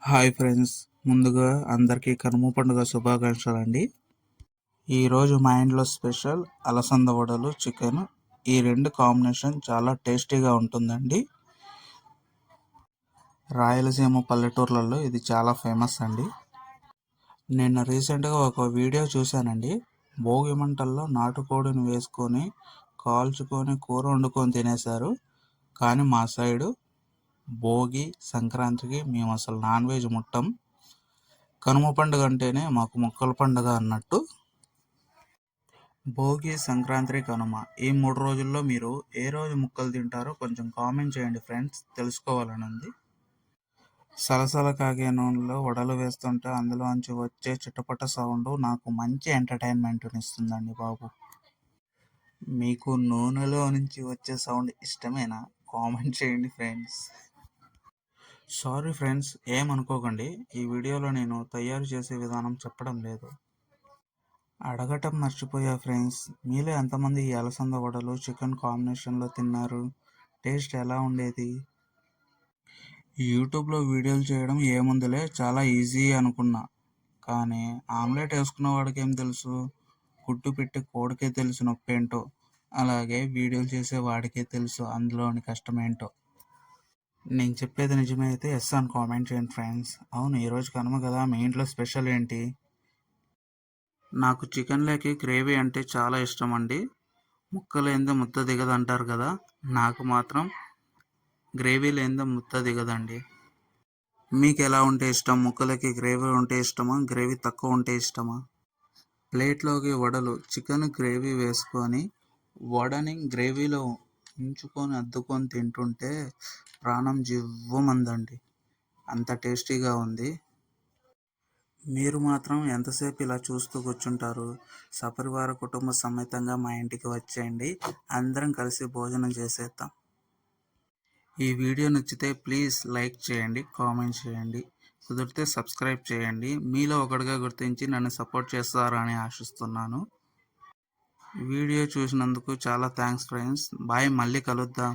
Hi friends, ముందుగా అందరికీ కనుమ పండుగ శుభాకాంక్షలండి. ఈరోజు మా ఇంట్లో స్పెషల్ అలసంద వడలు, చికెన్. ఈ రెండు కాంబినేషన్ చాలా టేస్టీగా ఉంటుందండి. రాయలసీమ పల్లెటూర్లలో ఇది చాలా ఫేమస్ అండి. నిన్న రీసెంట్గా ఒక వీడియో చూశానండి. భోగి మంటల్లో నాటుకోడిని వేసుకొని కాల్చుకొని కూర వండుకొని తినేశారు. కానీ మా సైడు భోగి సంక్రాంతికి మేము అసలు నాన్ వెజ్ ముట్టం. కనుమ పండుగ అంటేనే మాకు మొక్కల పండుగ అన్నట్టు. భోగి, సంక్రాంతి, కనుమ ఈ 3 రోజుల్లో మీరు ఏ రోజు ముక్కలు తింటారో కొంచెం కామెంట్ చేయండి ఫ్రెండ్స్, తెలుసుకోవాలని ఉంది. సలసల కాగే నూనెలో వడలు వేస్తుంటే అందులోంచి వచ్చే చిటపట సౌండ్ నాకు మంచి ఎంటర్టైన్మెంట్ని ఇస్తుందండి బాబు. మీకు నూనెలో నుంచి వచ్చే సౌండ్ ఇష్టమేనా? కామెంట్ చేయండి ఫ్రెండ్స్. సారీ ఫ్రెండ్స్, ఏమనుకోకండి. ఈ వీడియోలో నేను తయారు చేసే విధానం చెప్పడం లేదు. అడగటం మర్చిపోయా ఫ్రెండ్స్, మీలో ఎంతమంది ఈ అలసంద వడలు చికెన్ కాంబినేషన్లో తిన్నారు? టేస్ట్ ఎలా ఉండేది? యూట్యూబ్లో వీడియోలు చేయడం ఏముందిలే, చాలా ఈజీ అనుకున్నా. కానీ ఆమ్లెట్ వేసుకున్న వాడికి ఏం తెలుసు? గుడ్డు పెట్టి కోడికే తెలుసు నొప్పేంటో. అలాగే వీడియోలు చేసే వాడికే తెలుసు అందులోని కష్టమేంటో. నేను చెప్పేది నిజమే అయితే ఎస్ అని కామెంట్ చేయండి ఫ్రెండ్స్. అవును, ఈరోజు కనుమ కదా, మీ ఇంట్లో స్పెషల్ ఏంటి? నాకు చికెన్ లేకి గ్రేవీ అంటే చాలా ఇష్టం అండి. ముక్కలేందో ముద్ద దిగదు అంటారు కదా, నాకు మాత్రం గ్రేవీ లేనిదో ముద్ద దిగదండి. మీకు ఎలా ఉంటే ఇష్టం? ముక్కలకి గ్రేవీ ఉంటే ఇష్టమా, గ్రేవీ తక్కువ ఉంటే ఇష్టమా? ప్లేట్లోకి వడలు, చికెన్ గ్రేవీ వేసుకొని వడని గ్రేవీలో ఉంచుకొని అద్దుకొని తింటుంటే ప్రాణం జివ్వమందండి. అంత టేస్టీగా ఉంది. మీరు మాత్రం ఎంతసేపు ఇలా చూస్తూ కూర్చుంటారు? సపరివార కుటుంబ సమేతంగా మా ఇంటికి వచ్చేయండి, అందరం కలిసి భోజనం చేసేద్దాం. ఈ వీడియో నచ్చితే ప్లీజ్ లైక్ చేయండి, కామెంట్ చేయండి, కుదిరితే సబ్స్క్రైబ్ చేయండి. మీలో ఒకటిగా గుర్తించి నన్ను సపోర్ట్ చేస్తారని ఆశిస్తున్నాను. వీడియో చూసినందుకు చాలా థ్యాంక్స్ ఫ్రెండ్స్. బాయ్, మళ్ళీ కలుద్దాం.